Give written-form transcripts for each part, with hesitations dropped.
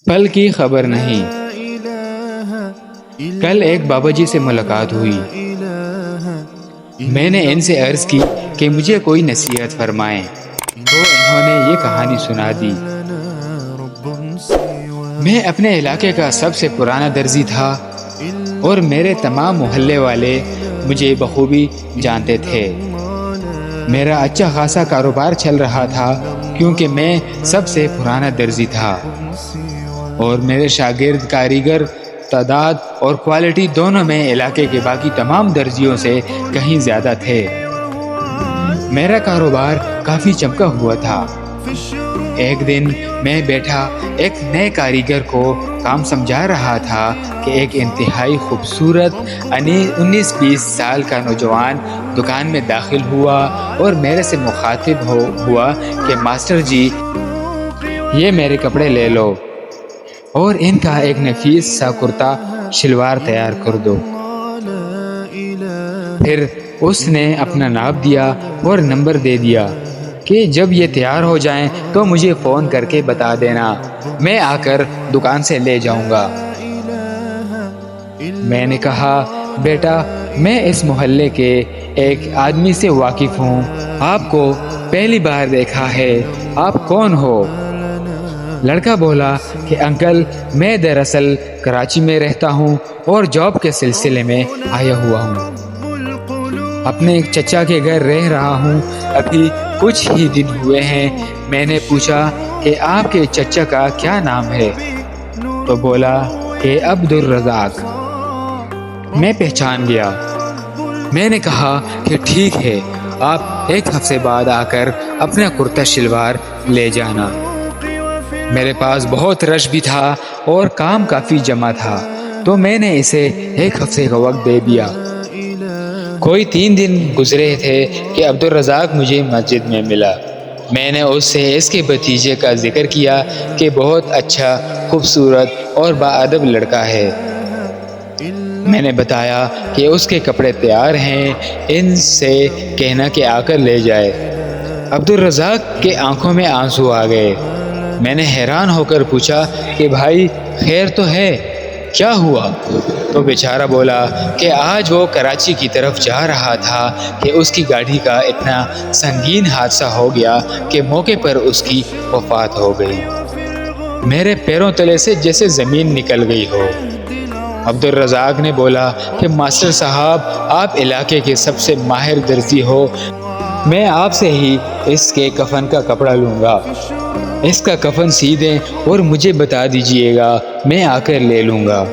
پل کی خبر نہیں۔ کل ایک بابا جی سے ملاقات ہوئی۔ میں نے ان سے عرض کی کہ مجھے کوئی نصیحت فرمائیں، تو انہوں نے یہ کہانی سنا دی۔ میں اپنے علاقے کا سب سے پرانا درزی تھا اور میرے تمام محلے والے مجھے بخوبی جانتے تھے۔ میرا اچھا خاصا کاروبار چل رہا تھا کیونکہ میں سب سے پرانا درزی تھا اور میرے شاگرد کاریگر تعداد اور کوالٹی دونوں میں علاقے کے باقی تمام درزیوں سے کہیں زیادہ تھے۔ میرا کاروبار کافی چمکا ہوا تھا۔ ایک دن میں بیٹھا ایک نئے کاریگر کو کام سمجھا رہا تھا کہ ایک انتہائی خوبصورت 19-20 سال کا نوجوان دکان میں داخل ہوا اور میرے سے مخاطب ہوا کہ ماسٹر جی، یہ میرے کپڑے لے لو اور ان کا ایک نفیس سا کرتا شلوار تیار کر دو۔ پھر اس نے اپنا ناپ دیا اور نمبر دے دیا کہ جب یہ تیار ہو جائیں تو مجھے فون کر کے بتا دینا، میں آ کر دکان سے لے جاؤں گا۔ میں نے کہا، بیٹا میں اس محلے کے ایک آدمی سے واقف ہوں، آپ کو پہلی بار دیکھا ہے، آپ کون ہو؟ لڑکا بولا کہ انکل میں دراصل کراچی میں رہتا ہوں اور جاب کے سلسلے میں آیا ہوا ہوں، اپنے چچا کے گھر رہ رہا ہوں، ابھی کچھ ہی دن ہوئے ہیں۔ میں نے پوچھا کہ آپ کے چچا کا کیا نام ہے؟ تو بولا کہ عبدالرزاق۔ میں پہچان گیا۔ میں نے کہا کہ ٹھیک ہے، آپ ایک ہفتے بعد آ کر اپنا کرتا شلوار لے جانا۔ میرے پاس بہت رش بھی تھا اور کام کافی جمع تھا، تو میں نے اسے ایک ہفتے کا وقت دے دیا۔ کوئی 3 دن گزرے تھے کہ عبدالرزاق مجھے مسجد میں ملا۔ میں نے اس سے اس کے بھتیجے کا ذکر کیا کہ بہت اچھا، خوبصورت اور باادب لڑکا ہے۔ میں نے بتایا کہ اس کے کپڑے تیار ہیں، ان سے کہنا کہ آ کر لے جائے۔ عبدالرزاق کے آنکھوں میں آنسو آ گئے۔ میں نے حیران ہو کر پوچھا کہ بھائی خیر تو ہے، کیا ہوا؟ تو بیچارہ بولا کہ آج وہ کراچی کی طرف جا رہا تھا کہ اس کی گاڑی کا اتنا سنگین حادثہ ہو گیا کہ موقع پر اس کی وفات ہو گئی۔ میرے پیروں تلے سے جیسے زمین نکل گئی ہو۔ عبدالرزاق نے بولا کہ ماسٹر صاحب، آپ علاقے کے سب سے ماہر درزی ہو، میں آپ سے ہی اس کے کفن کا کپڑا لوں گا، اس کا کفن سی دیں اور مجھے بتا دیجئے گا، میں آ کر لے لوں گا۔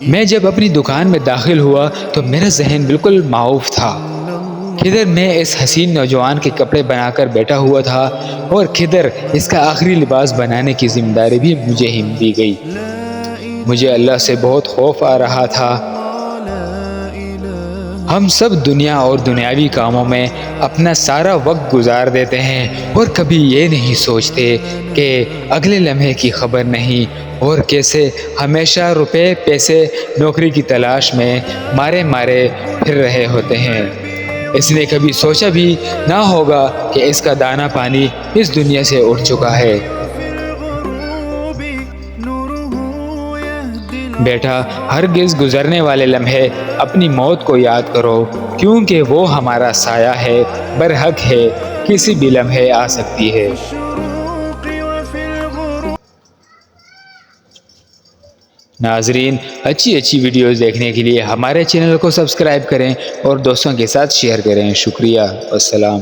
میں جب اپنی دکان میں داخل ہوا تو میرا ذہن بالکل معاف تھا، کدھر میں اس حسین نوجوان کے کپڑے بنا کر بیٹھا ہوا تھا اور کدھر اس کا آخری لباس بنانے کی ذمہ داری بھی مجھے ہی دی گئی۔ مجھے اللہ سے بہت خوف آ رہا تھا۔ ہم سب دنیا اور دنیاوی کاموں میں اپنا سارا وقت گزار دیتے ہیں اور کبھی یہ نہیں سوچتے کہ اگلے لمحے کی خبر نہیں اور کیسے ہمیشہ روپے پیسے نوکری کی تلاش میں مارے پھر رہے ہوتے ہیں۔ اس نے کبھی سوچا بھی نہ ہوگا کہ اس کا دانہ پانی اس دنیا سے اٹھ چکا ہے۔ بیٹا ہرگز گزرنے والے لمحے اپنی موت کو یاد کرو، کیونکہ وہ ہمارا سایہ ہے، برحق ہے، کسی بھی لمحے آ سکتی ہے۔ ناظرین، اچھی ویڈیوز دیکھنے کے لیے ہمارے چینل کو سبسکرائب کریں اور دوستوں کے ساتھ شیئر کریں۔ شکریہ، والسلام۔